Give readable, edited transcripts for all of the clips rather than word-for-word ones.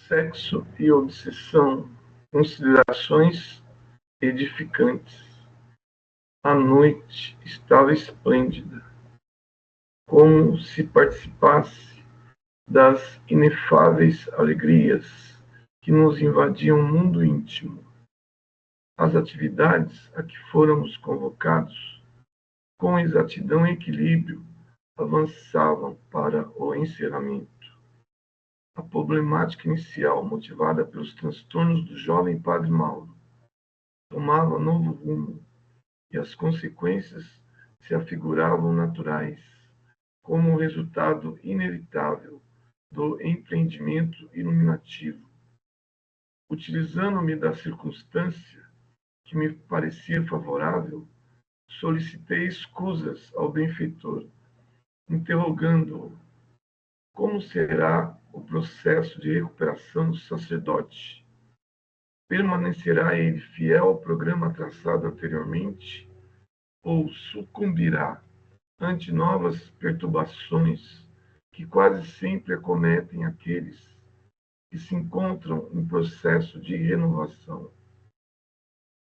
Sexo e obsessão, considerações edificantes. A noite estava esplêndida, como se participasse das inefáveis alegrias que nos invadiam o mundo íntimo. As atividades a que fôramos convocados, com exatidão e equilíbrio, avançavam para o encerramento. A problemática inicial, motivada pelos transtornos do jovem padre Mauro, tomava novo rumo, e as consequências se afiguravam naturais, como o resultado inevitável do empreendimento iluminativo. Utilizando-me da circunstância que me parecia favorável, solicitei escusas ao benfeitor, interrogando-o: como será o processo de recuperação do sacerdote? Permanecerá ele fiel ao programa traçado anteriormente ou sucumbirá ante novas perturbações que quase sempre acometem aqueles que se encontram em processo de renovação?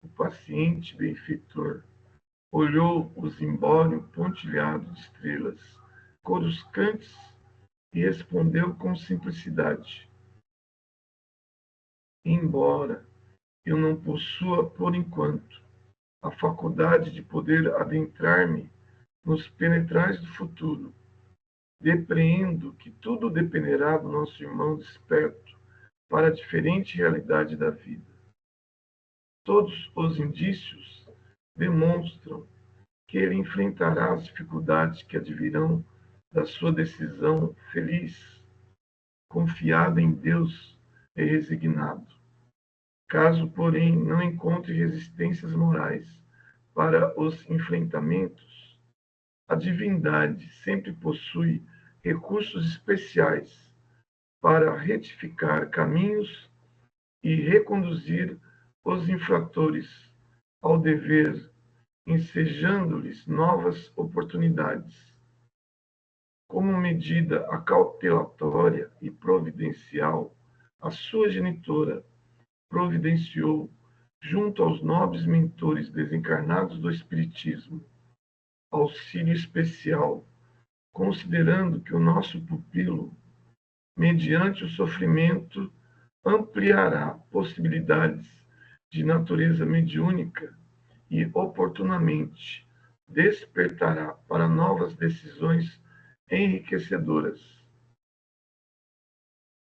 O paciente benfeitor olhou o zimbório pontilhado de estrelas coruscantes e respondeu com simplicidade: embora eu não possua, por enquanto, a faculdade de poder adentrar-me nos penetrais do futuro, depreendo que tudo dependerá do nosso irmão desperto para a diferente realidade da vida. Todos os indícios demonstram que ele enfrentará as dificuldades que advirão da sua decisão feliz, confiado em Deus e resignado. Caso, porém, não encontre resistências morais para os enfrentamentos, a divindade sempre possui recursos especiais para retificar caminhos e reconduzir os infratores ao dever, ensejando-lhes novas oportunidades. Como medida acautelatória e providencial, a sua genitora providenciou, junto aos nobres mentores desencarnados do Espiritismo, auxílio especial, considerando que o nosso pupilo, mediante o sofrimento, ampliará possibilidades de natureza mediúnica e, oportunamente, despertará para novas decisões enriquecedoras.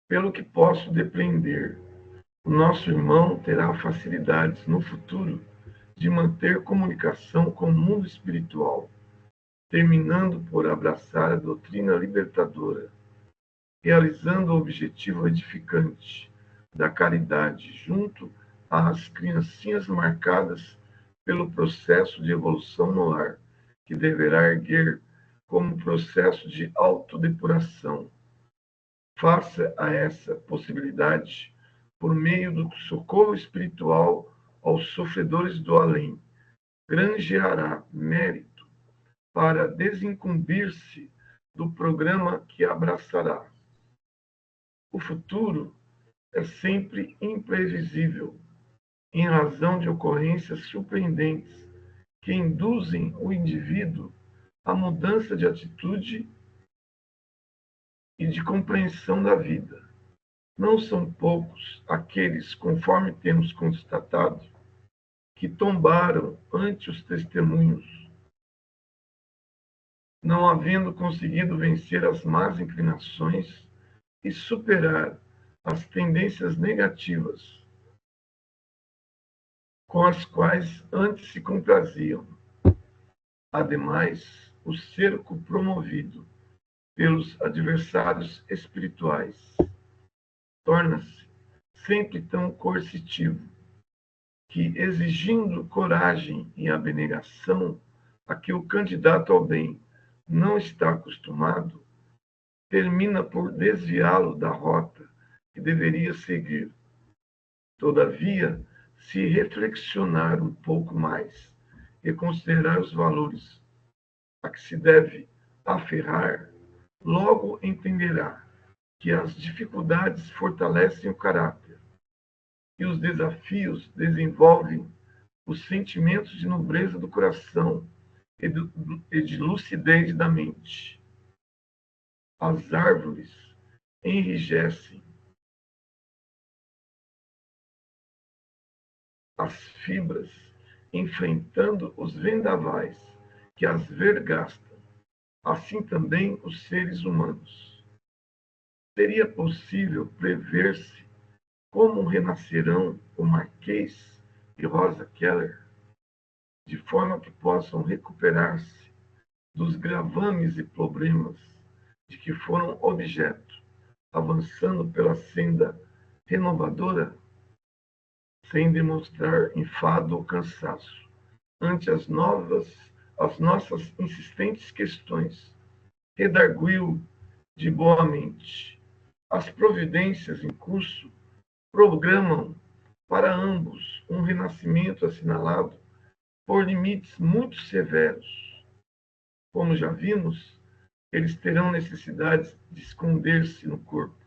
Pelo que posso depreender, o nosso irmão terá facilidades no futuro de manter comunicação com o mundo espiritual, terminando por abraçar a doutrina libertadora, realizando o objetivo edificante da caridade junto às criancinhas marcadas pelo processo de evolução no lar, que deverá erguer como processo de autodepuração. Faça a essa possibilidade por meio do socorro espiritual aos sofredores do além, granjeará mérito para desincumbir-se do programa que abraçará. O futuro é sempre imprevisível, em razão de ocorrências surpreendentes que induzem o indivíduo à mudança de atitude e de compreensão da vida. Não são poucos aqueles, conforme temos constatado, que tombaram ante os testemunhos, não havendo conseguido vencer as más inclinações e superar as tendências negativas com as quais antes se compraziam. Ademais, o cerco promovido pelos adversários espirituais torna-se sempre tão coercitivo que, exigindo coragem e abnegação a que o candidato ao bem não está acostumado, termina por desviá-lo da rota que deveria seguir. Todavia, se reflexionar um pouco mais e considerar os valores a que se deve aferrar, logo entenderá que as dificuldades fortalecem o caráter e os desafios desenvolvem os sentimentos de nobreza do coração e de lucidez da mente. As árvores enrijecem as fibras, enfrentando os vendavais que as vergastam, assim também os seres humanos. Seria possível prever-se como renascerão o Marquês e Rosa Keller, de forma que possam recuperar-se dos gravames e problemas de que foram objeto, avançando pela senda renovadora, sem demonstrar enfado ou cansaço, ante as nossas insistentes questões, redarguiu de boa mente. As providências em curso programam para ambos um renascimento assinalado por limites muito severos. Como já vimos, eles terão necessidade de esconder-se no corpo,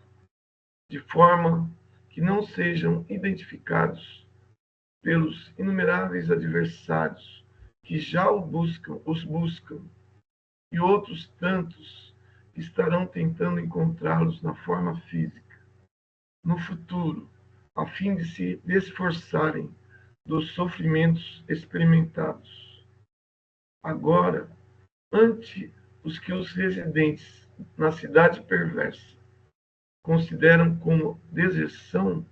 de forma que não sejam identificados pelos inumeráveis adversários que já os buscam, e outros tantos que estarão tentando encontrá-los na forma física, no futuro, a fim de se esforçarem dos sofrimentos experimentados. Agora, ante os que os residentes na cidade perversa consideram como deserção,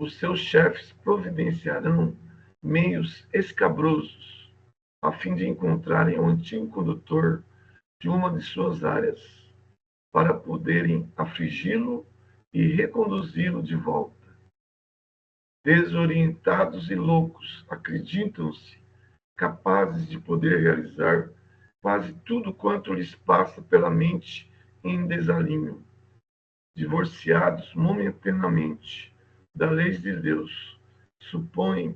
os seus chefes providenciarão meios escabrosos a fim de encontrarem o antigo condutor de uma de suas áreas, para poderem afligi-lo e reconduzi-lo de volta. Desorientados e loucos, acreditam-se capazes de poder realizar quase tudo quanto lhes passa pela mente em desalinho. Divorciados momentaneamente da lei de Deus, supõem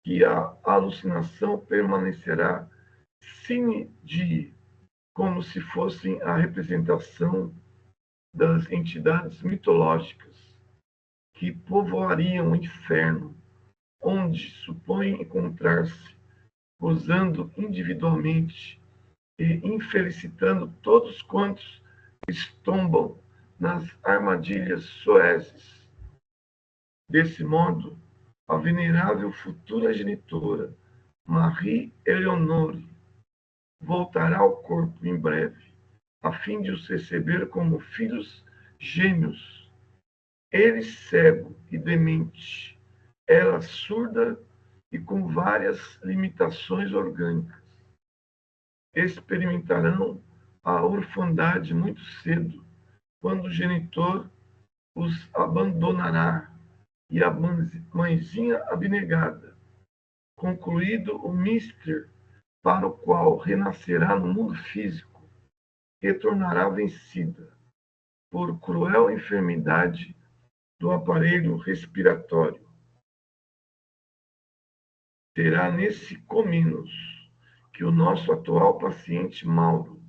que a alucinação permanecerá sine die, como se fossem a representação das entidades mitológicas que povoariam o inferno, onde supõem encontrar-se, gozando individualmente e infelicitando todos quantos estombam nas armadilhas soezes. Desse modo, a venerável futura genitora, Marie Eleonore, voltará ao corpo em breve, a fim de os receber como filhos gêmeos. Ele cego e demente, ela surda e com várias limitações orgânicas. Experimentarão a orfandade muito cedo, quando o genitor os abandonará e a mãezinha abnegada, concluído o mister para o qual renascerá no mundo físico, retornará vencida por cruel enfermidade do aparelho respiratório. Será nesse comenos que o nosso atual paciente Mauro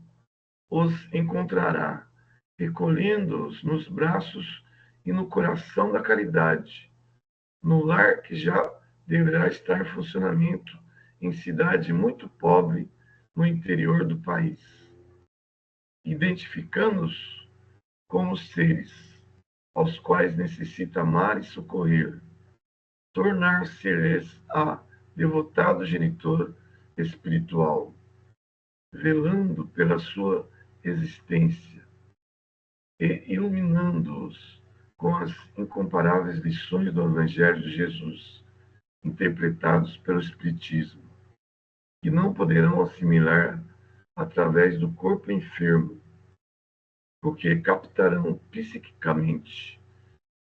os encontrará, recolhendo-os nos braços e no coração da caridade, no lar que já deverá estar em funcionamento em cidade muito pobre no interior do país, identificando-os como seres aos quais necessita amar e socorrer, tornar-se-lhes-á devotado genitor espiritual, velando pela sua existência e iluminando-os com as incomparáveis lições do Evangelho de Jesus, interpretados pelo Espiritismo, que não poderão assimilar através do corpo enfermo, porque captarão psiquicamente,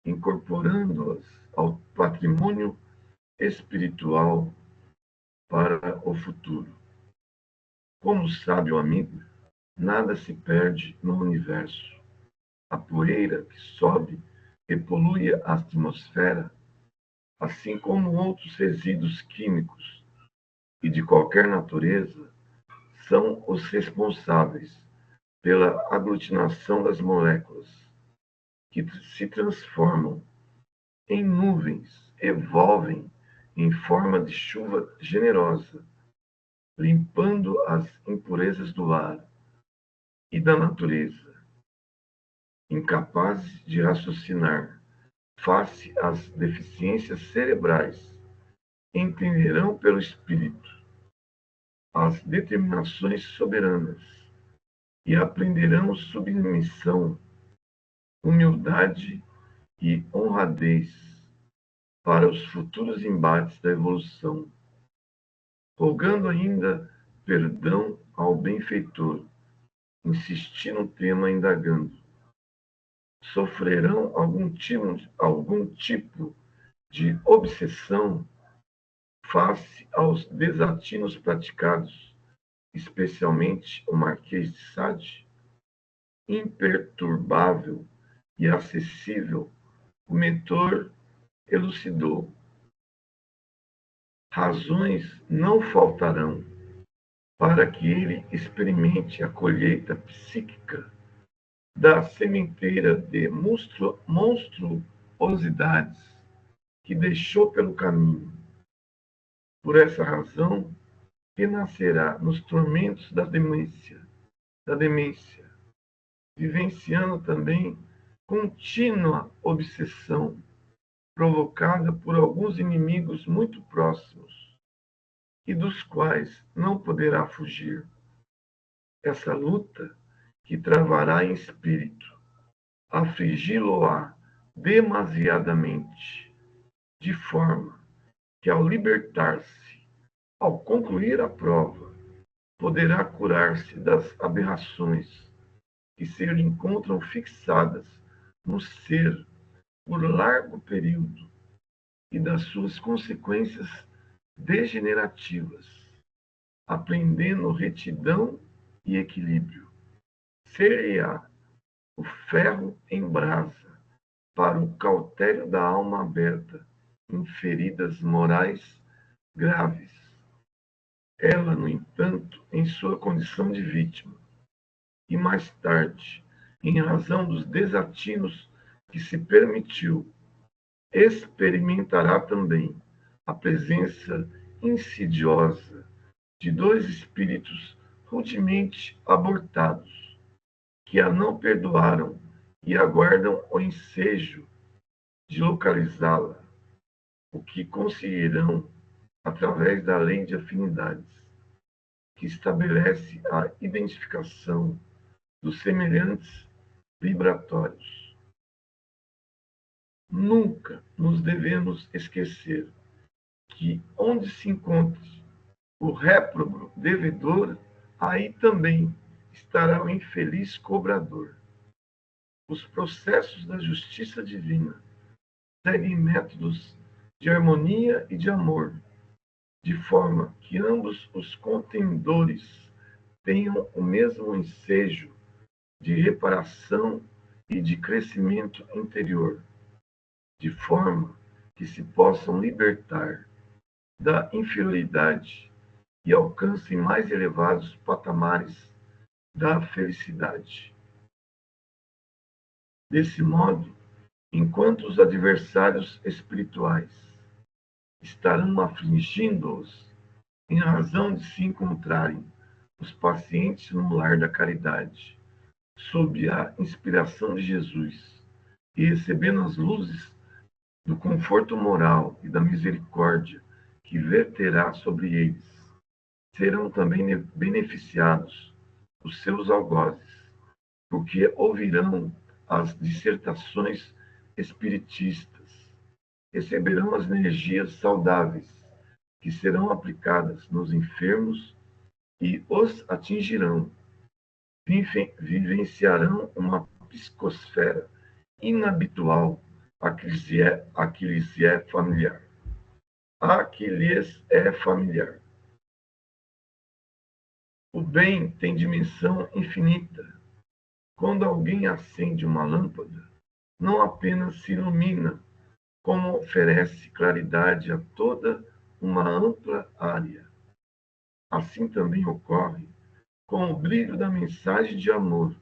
incorporando-as ao patrimônio espiritual para o futuro. Como sabe o amigo, nada se perde no universo. A poeira que sobe e polui a atmosfera, assim como outros resíduos químicos e de qualquer natureza, são os responsáveis pela aglutinação das moléculas, que se transformam em nuvens, evolvem em forma de chuva generosa, limpando as impurezas do ar e da natureza. Incapazes de raciocinar face às deficiências cerebrais, entenderão pelo espírito as determinações soberanas e aprenderão submissão, humildade e honradez para os futuros embates da evolução, rogando ainda perdão ao benfeitor, insistir no tema indagando. Sofrerão algum tipo de obsessão face aos desatinos praticados, especialmente o Marquês de Sade? Imperturbável e acessível, o mentor elucidou. Razões não faltarão para que ele experimente a colheita psíquica da sementeira de monstruosidades que deixou pelo caminho. Por essa razão, renascerá nos tormentos da demência, vivenciando também contínua obsessão provocada por alguns inimigos muito próximos e dos quais não poderá fugir. Essa luta que travará em espírito, afligi-lo-á demasiadamente, de forma que ao libertar-se, ao concluir a prova, poderá curar-se das aberrações que se lhe encontram fixadas no ser por largo período e das suas consequências degenerativas, aprendendo retidão e equilíbrio. Ser-lhe-á o ferro em brasa para o cautério da alma aberta em feridas morais graves. Ela, no entanto, em sua condição de vítima, e mais tarde, em razão dos desatinos que se permitiu, experimentará também a presença insidiosa de dois espíritos rudemente abortados, que a não perdoaram e aguardam o ensejo de localizá-la, o que conseguirão através da lei de afinidades, que estabelece a identificação dos semelhantes vibratórios. Nunca nos devemos esquecer que onde se encontre o réprobo devedor, aí também estará o infeliz cobrador. Os processos da justiça divina seguem métodos de harmonia e de amor, de forma que ambos os contendores tenham o mesmo ensejo de reparação e de crescimento interior, de forma que se possam libertar da inferioridade e alcancem mais elevados patamares da felicidade. Desse modo, enquanto os adversários espirituais estarão afligindo-os em razão de se encontrarem os pacientes no lar da caridade, sob a inspiração de Jesus e recebendo as luzes do conforto moral e da misericórdia que verterá sobre eles, serão também beneficiados os seus algozes, porque ouvirão as dissertações espiritistas, receberão as energias saudáveis que serão aplicadas nos enfermos e os atingirão, vivenciarão uma psicosfera inabitual a que lhes é familiar. O bem tem dimensão infinita. Quando alguém acende uma lâmpada, não apenas se ilumina, como oferece claridade a toda uma ampla área. Assim também ocorre com o brilho da mensagem de amor,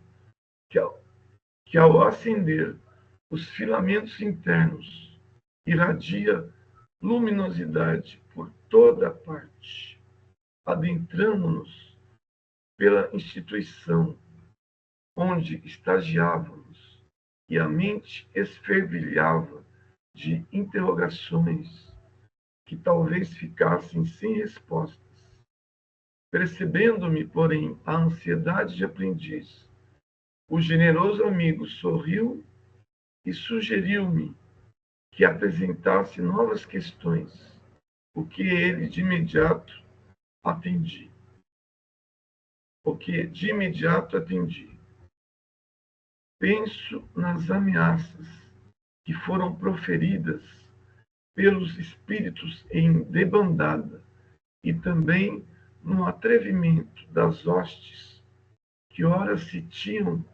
que ao acender os filamentos internos, irradia luminosidade por toda parte. Adentramos-nos pela instituição onde estagiávamos e a mente esfervilhava de interrogações que talvez ficassem sem respostas. Percebendo-me, porém, a ansiedade de aprendiz, o generoso amigo sorriu e sugeriu-me que apresentasse novas questões, o que ele de imediato atendi. Penso nas ameaças que foram proferidas pelos espíritos em debandada e também no atrevimento das hostes que ora sitiam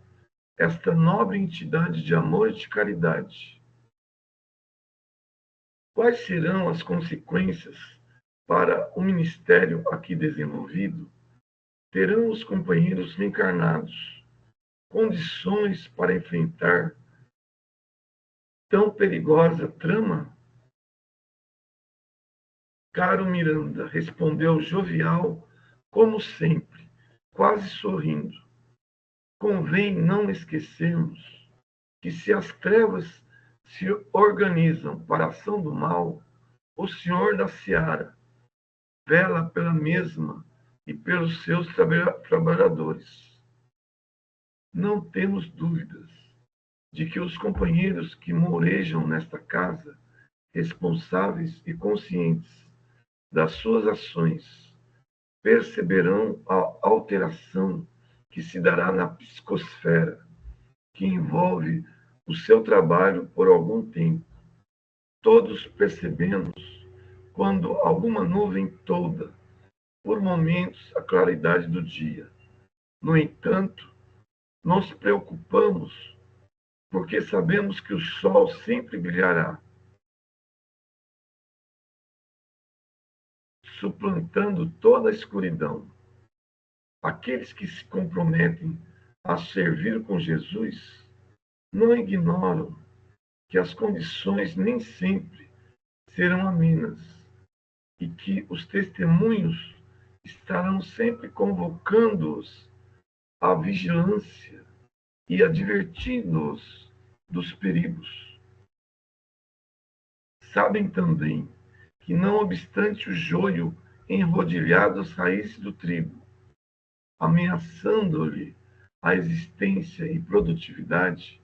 esta nobre entidade de amor e de caridade. Quais serão as consequências para o ministério aqui desenvolvido? Terão os companheiros reencarnados condições para enfrentar tão perigosa trama? Caro Miranda, respondeu jovial, como sempre, quase sorrindo. Convém não esquecermos que se as trevas se organizam para a ação do mal, o Senhor da Seara vela pela mesma e pelos seus trabalhadores. Não temos dúvidas de que os companheiros que morejam nesta casa, responsáveis e conscientes das suas ações, perceberão a alteração que se dará na psicosfera, que envolve o seu trabalho por algum tempo. Todos percebemos quando alguma nuvem tolda, por momentos, a claridade do dia. No entanto, nos preocupamos porque sabemos que o sol sempre brilhará, suplantando toda a escuridão. Aqueles que se comprometem a servir com Jesus não ignoram que as condições nem sempre serão amenas e que os testemunhos estarão sempre convocando-os à vigilância e advertindo-os dos perigos. Sabem também que, não obstante o joio enrodilhado às raízes do trigo, ameaçando-lhe a existência e produtividade,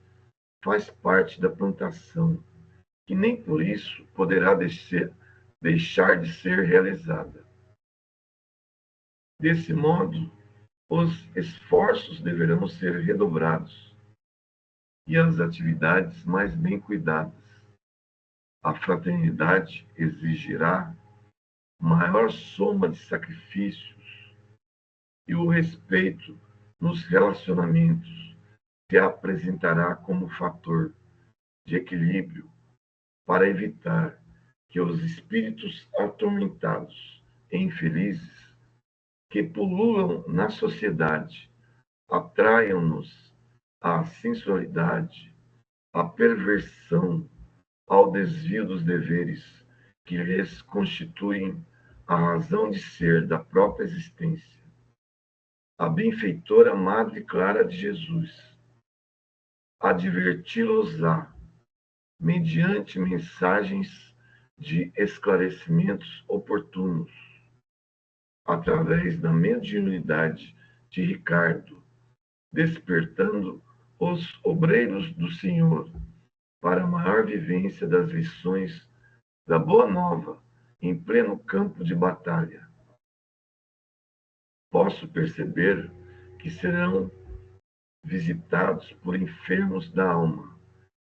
faz parte da plantação, que nem por isso poderá deixar de ser realizada. Desse modo, os esforços deverão ser redobrados e as atividades mais bem cuidadas. A fraternidade exigirá maior soma de sacrifícios e o respeito nos relacionamentos se apresentará como fator de equilíbrio para evitar que os espíritos atormentados e infelizes que pululam na sociedade atraiam-nos à sensualidade, à perversão, ao desvio dos deveres que lhes constituem a razão de ser da própria existência. A benfeitora Madre Clara de Jesus adverti-los-á mediante mensagens de esclarecimentos oportunos, através da mediunidade de Ricardo, despertando os obreiros do Senhor para a maior vivência das lições da Boa Nova em pleno campo de batalha. Posso perceber que serão visitados por enfermos da alma,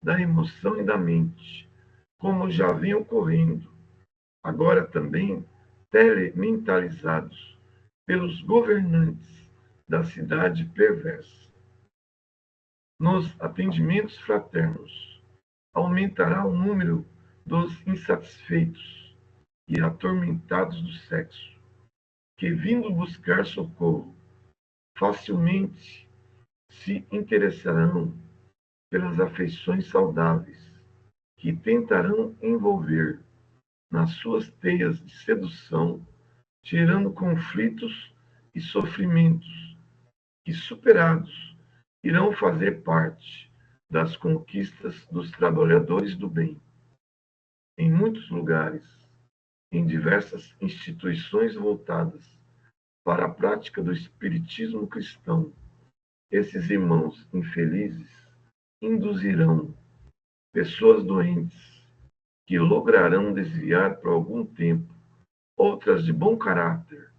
da emoção e da mente, como já vem ocorrendo, agora também telementalizados pelos governantes da cidade perversa. Nos atendimentos fraternos, aumentará o número dos insatisfeitos e atormentados do sexo, que, vindo buscar socorro, facilmente se interessarão pelas afeições saudáveis que tentarão envolver nas suas teias de sedução, gerando conflitos e sofrimentos que, superados, irão fazer parte das conquistas dos trabalhadores do bem. Em muitos lugares, em diversas instituições voltadas para a prática do espiritismo cristão, esses irmãos infelizes induzirão pessoas doentes que lograrão desviar por algum tempo outras de bom caráter,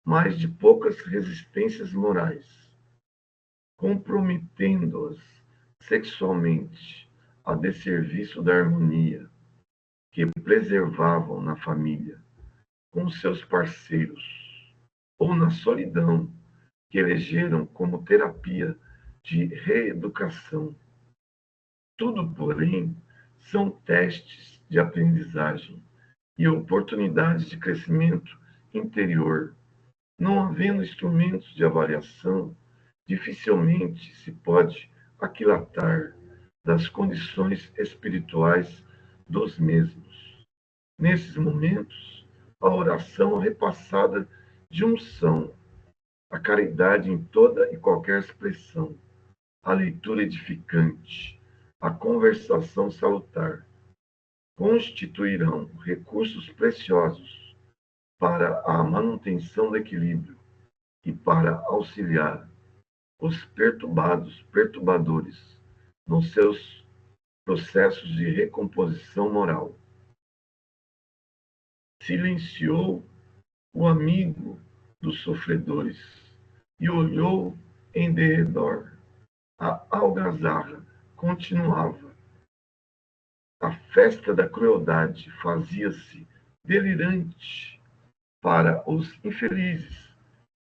mas de poucas resistências morais, comprometendo-as sexualmente a desserviço da harmonia que preservavam na família com seus parceiros, ou na solidão que elegeram como terapia de reeducação. Tudo, porém, são testes de aprendizagem e oportunidades de crescimento interior. Não havendo instrumentos de avaliação, dificilmente se pode aquilatar das condições espirituais dos mesmos. Nesses momentos, a oração repassada de unção, a caridade em toda e qualquer expressão, a leitura edificante, a conversação salutar, constituirão recursos preciosos para a manutenção do equilíbrio e para auxiliar os perturbadores nos seus processos de recomposição moral. Silenciou o amigo dos sofredores e olhou em derredor. A algazarra continuava. A festa da crueldade fazia-se delirante para os infelizes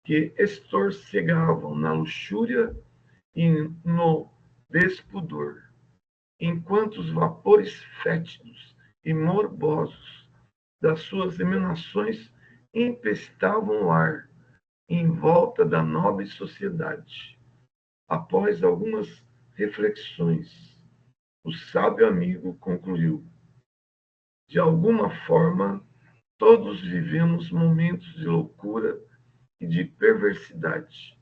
que estorcegavam na luxúria e no despudor, enquanto os vapores fétidos e morbosos das suas emanações empestavam o ar em volta da nobre sociedade. Após algumas reflexões, o sábio amigo concluiu: de alguma forma, todos vivemos momentos de loucura e de perversidade,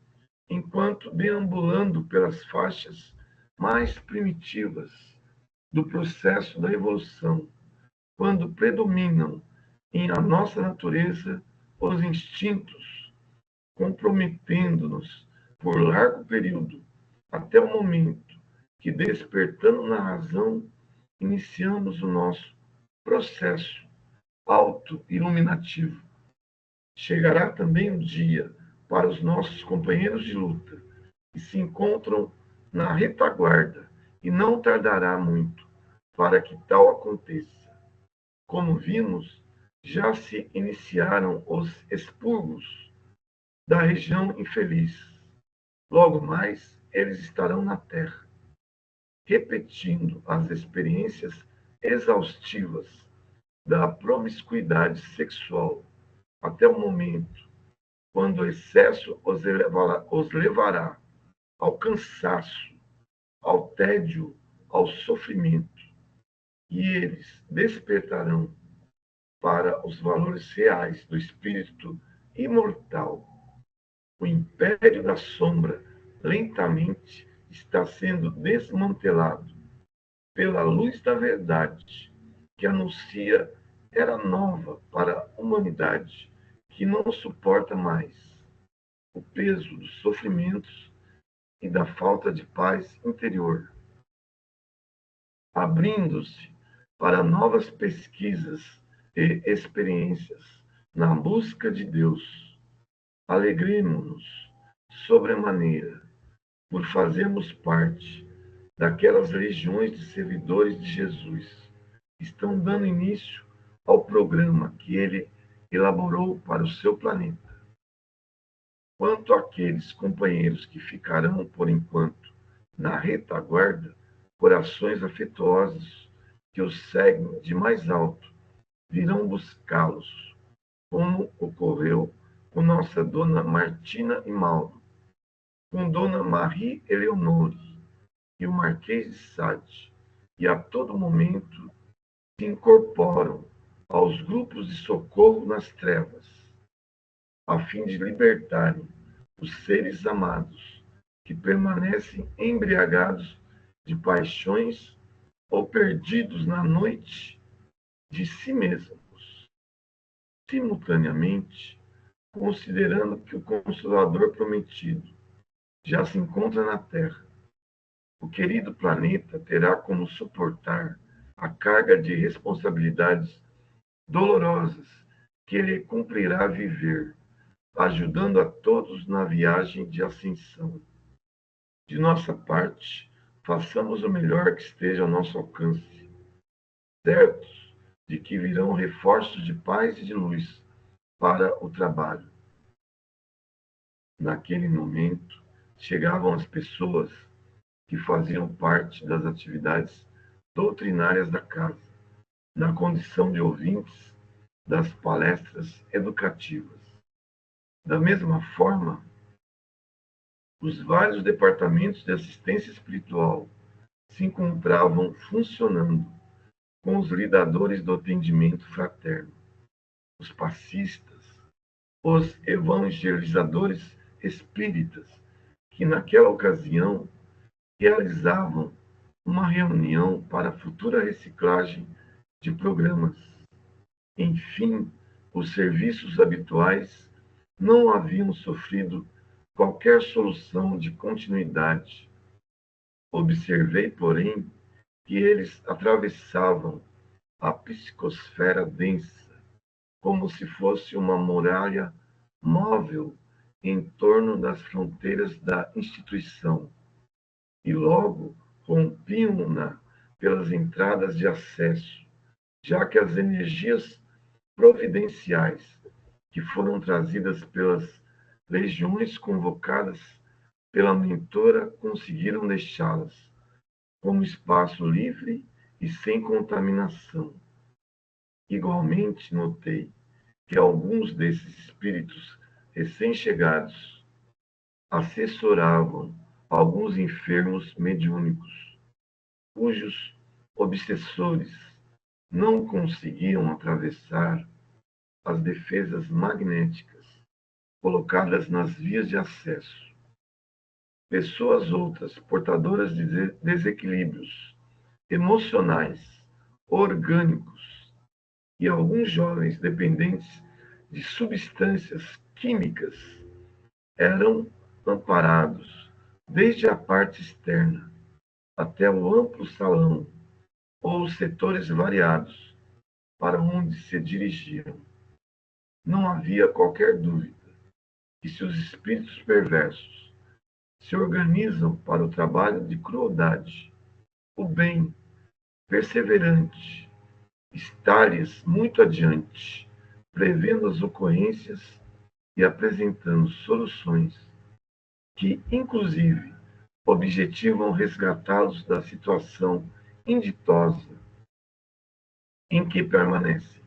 enquanto deambulando pelas faixas mais primitivas do processo da evolução, quando predominam em a nossa natureza os instintos, comprometendo-nos por largo período, até o momento que, despertando na razão, iniciamos o nosso processo auto-iluminativo. Chegará também o dia para os nossos companheiros de luta, que se encontram na retaguarda, e não tardará muito para que tal aconteça. Como vimos, já se iniciaram os expurgos da região infeliz. Logo mais, eles estarão na Terra, repetindo as experiências exaustivas da promiscuidade sexual, até o momento quando o excesso os levará ao cansaço, ao tédio, ao sofrimento, e eles despertarão para os valores reais do espírito imortal. O império da sombra lentamente está sendo desmantelado pela luz da verdade, que anuncia era nova para a humanidade, que não suporta mais o peso dos sofrimentos e da falta de paz interior, abrindo-se para novas pesquisas e experiências na busca de Deus. Alegremo-nos sobremaneira por fazermos parte daquelas legiões de servidores de Jesus que estão dando início ao programa que ele elaborou para o seu planeta. Quanto àqueles companheiros que ficarão, por enquanto, na retaguarda, corações afetuosos que os seguem de mais alto virão buscá-los, como ocorreu com nossa dona Martina e Mauro, com Dona Marie Eleonore e o Marquês de Sade, e a todo momento se incorporam aos grupos de socorro nas trevas, a fim de libertarem os seres amados que permanecem embriagados de paixões ou perdidos na noite de si mesmos. Simultaneamente, considerando que o Consolador prometido já se encontra na Terra, o querido planeta terá como suportar a carga de responsabilidades dolorosas que ele cumprirá viver, ajudando a todos na viagem de ascensão. De nossa parte, façamos o melhor que esteja ao nosso alcance, certos de que virão reforços de paz e de luz para o trabalho. Naquele momento, chegavam as pessoas que faziam parte das atividades doutrinárias da casa, na condição de ouvintes das palestras educativas. Da mesma forma, os vários departamentos de assistência espiritual se encontravam funcionando com os lidadores do atendimento fraterno, os passistas, os evangelizadores espíritas, que naquela ocasião realizavam uma reunião para a futura reciclagem de programas. Enfim, os serviços habituais não haviam sofrido qualquer solução de continuidade. Observei, porém, que eles atravessavam a psicosfera densa, como se fosse uma muralha móvel em torno das fronteiras da instituição, e logo rompiam-na pelas entradas de acesso, já que as energias providenciais que foram trazidas pelas legiões convocadas pela mentora conseguiram deixá-las como espaço livre e sem contaminação. Igualmente notei que alguns desses espíritos recém-chegados assessoravam alguns enfermos mediúnicos, cujos obsessores não conseguiam atravessar as defesas magnéticas colocadas nas vias de acesso. Pessoas outras portadoras de desequilíbrios emocionais, orgânicos, e alguns jovens dependentes de substâncias químicas eram amparados desde a parte externa até o amplo salão ou os setores variados para onde se dirigiam. Não havia qualquer dúvida que se os espíritos perversos se organizam para o trabalho de crueldade, o bem perseverante está-lhes muito adiante, prevendo as ocorrências e apresentando soluções que, inclusive, objetivam resgatá-los da situação inditosa em que permanecem.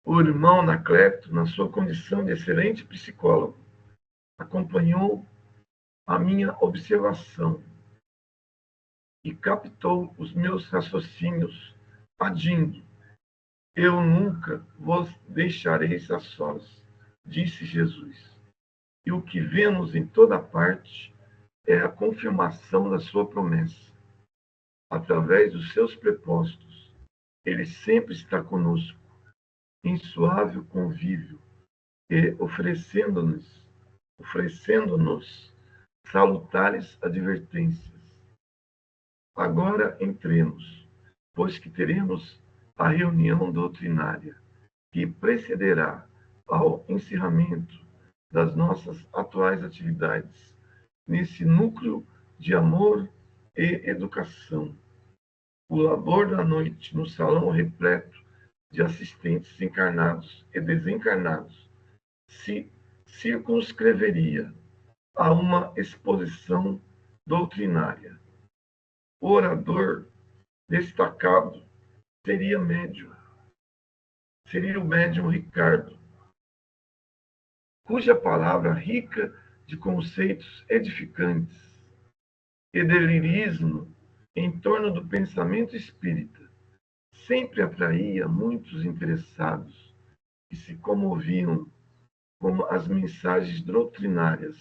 O irmão Anacleto, na sua condição de excelente psicólogo, acompanhou a minha observação e captou os meus raciocínios, adindo: eu nunca vos deixareis a sós, disse Jesus. E o que vemos em toda parte é a confirmação da sua promessa. Através dos seus prepostos, ele sempre está conosco, em suave convívio, e oferecendo-nos salutares advertências. Agora entremos, pois que teremos a reunião doutrinária, que precederá ao encerramento das nossas atuais atividades, nesse núcleo de amor e educação. O labor da noite no salão repleto de assistentes encarnados e desencarnados se circunscreveria a uma exposição doutrinária. O orador destacado seria o médium Ricardo, cuja palavra rica de conceitos edificantes e de lirismo em torno do pensamento espírita sempre atraía muitos interessados que se comoviam com as mensagens doutrinárias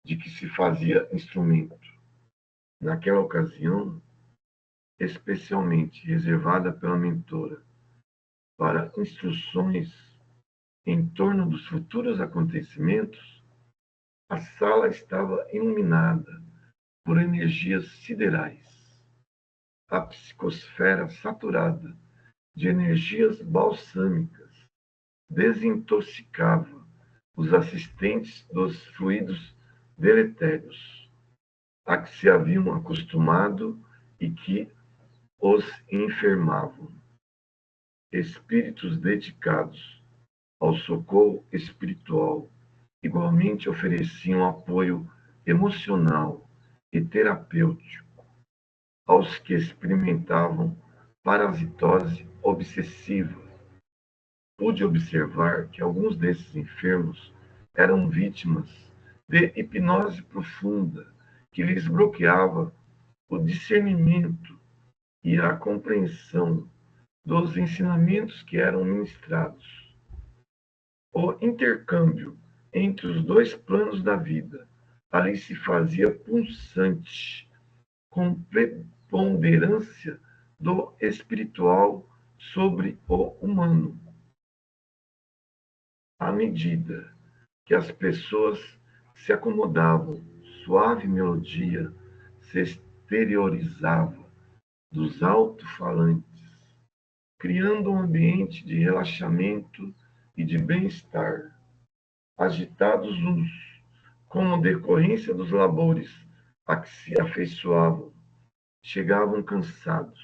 de que se fazia instrumento. Naquela ocasião, especialmente reservada pela mentora para instruções em torno dos futuros acontecimentos, a sala estava iluminada por energias siderais. A psicosfera saturada de energias balsâmicas desintoxicava os assistentes dos fluidos deletérios a que se haviam acostumado e que os enfermavam. Espíritos dedicados ao socorro espiritual igualmente ofereciam apoio emocional e terapêutico aos que experimentavam parasitose obsessiva. Pude observar que alguns desses enfermos eram vítimas de hipnose profunda que lhes bloqueava o discernimento e a compreensão dos ensinamentos que eram ministrados. O intercâmbio entre os dois planos da vida ali se fazia pulsante, com preponderância do espiritual sobre o humano. À medida que as pessoas se acomodavam, suave melodia se exteriorizava dos alto-falantes, criando um ambiente de relaxamento e de bem-estar. Agitados uns, como decorrência dos labores a que se afeiçoavam, chegavam cansados,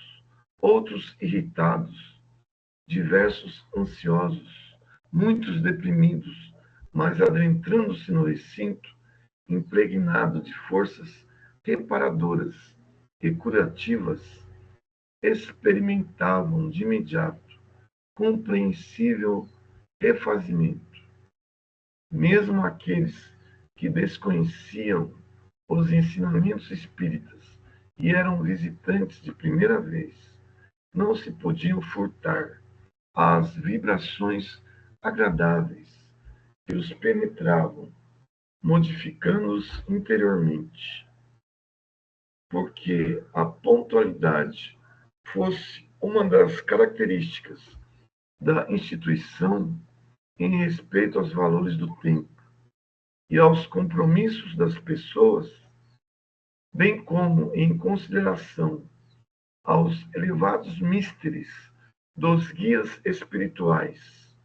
outros irritados, diversos ansiosos, muitos deprimidos, mas adentrando-se no recinto, impregnado de forças reparadoras e curativas, experimentavam de imediato compreensível refazimento. Mesmo aqueles que desconheciam os ensinamentos espíritas e eram visitantes de primeira vez, não se podiam furtar às vibrações agradáveis que os penetravam, modificando-os interiormente. Porque a pontualidade fosse uma das características da instituição em respeito aos valores do tempo e aos compromissos das pessoas, bem como em consideração aos elevados místeres dos guias espirituais,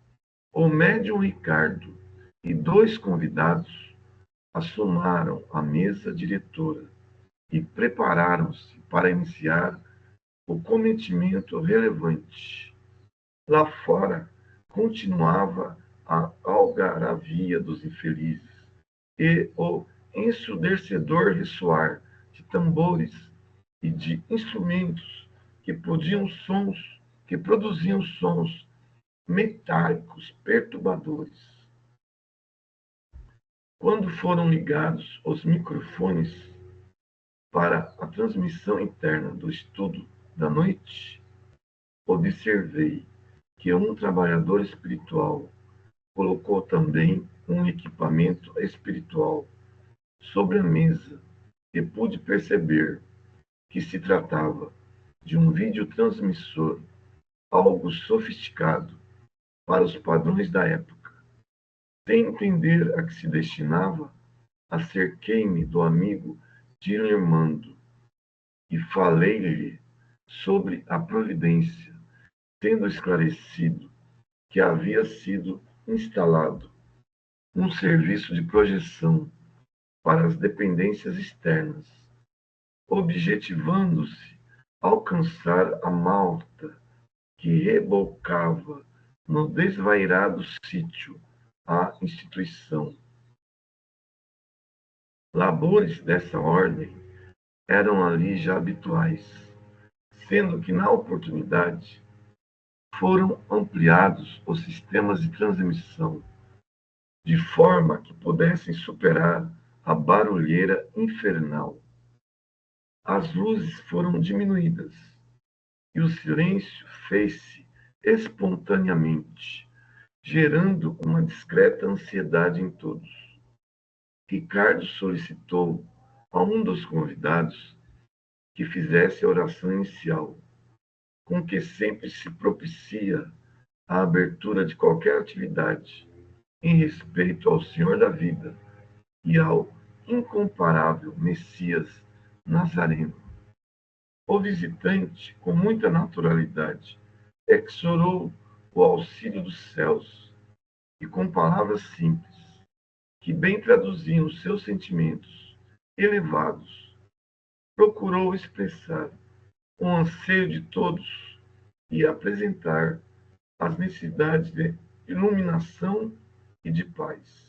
o médium Ricardo e dois convidados assumaram a mesa diretora e prepararam-se para iniciar o cometimento relevante. Lá fora continuava a algaravia dos infelizes e o ensurdecedor ressoar de tambores e de instrumentos que produziam sons metálicos perturbadores. Quando foram ligados os microfones para a transmissão interna do estudo da noite, observei que um trabalhador espiritual colocou também um equipamento espiritual sobre a mesa e pude perceber que se tratava de um videotransmissor, algo sofisticado para os padrões da época. Sem entender a que se destinava, acerquei-me do amigo Dilermando e falei-lhe sobre a providência, tendo esclarecido que havia sido instalado um serviço de projeção para as dependências externas, objetivando-se alcançar a malta que rebocava no desvairado sítio à instituição. Labores dessa ordem eram ali já habituais, sendo que, na oportunidade, foram ampliados os sistemas de transmissão, de forma que pudessem superar a barulheira infernal. As luzes foram diminuídas e o silêncio fez-se espontaneamente, gerando uma discreta ansiedade em todos. Ricardo solicitou a um dos convidados que fizesse a oração inicial, com que sempre se propicia a abertura de qualquer atividade, em respeito ao Senhor da vida e ao incomparável Messias Nazareno. O visitante, com muita naturalidade, exorou o auxílio dos céus e, com palavras simples, que bem traduziam os seus sentimentos elevados, procurou expressar o anseio de todos e apresentar as necessidades de iluminação e de paz.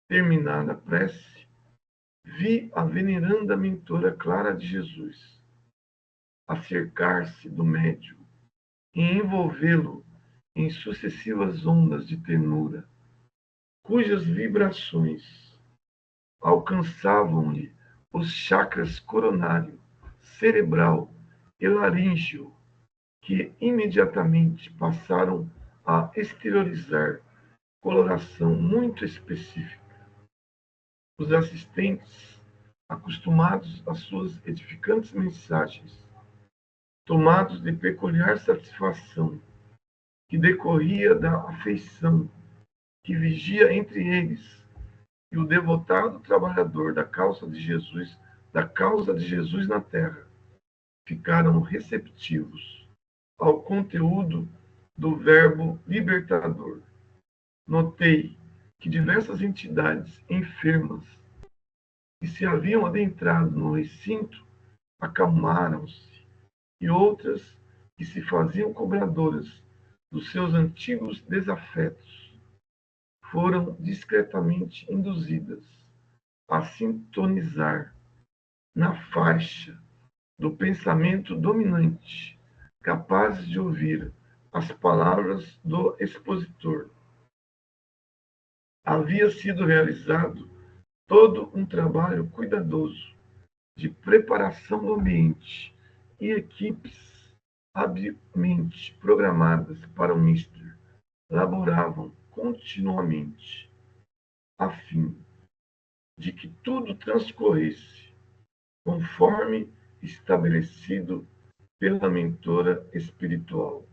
Terminada a prece, vi a veneranda mentora Clara de Jesus acercar-se do médium e envolvê-lo em sucessivas ondas de ternura, cujas vibrações alcançavam-lhe os chakras coronário, cerebral e laríngeo, que imediatamente passaram a exteriorizar coloração muito específica. Os assistentes, acostumados às suas edificantes mensagens, tomados de peculiar satisfação que decorria da afeição que vigia entre eles e o devotado trabalhador da causa de Jesus na terra, ficaram receptivos ao conteúdo do verbo libertador. Notei que diversas entidades enfermas que se haviam adentrado no recinto acalmaram-se, e outras que se faziam cobradoras dos seus antigos desafetos foram discretamente induzidas a sintonizar na faixa do pensamento dominante, capazes de ouvir as palavras do expositor. Havia sido realizado todo um trabalho cuidadoso de preparação do ambiente e equipes habilmente programadas para o mister laboravam continuamente, a fim de que tudo transcorresse conforme estabelecido pela mentora espiritual.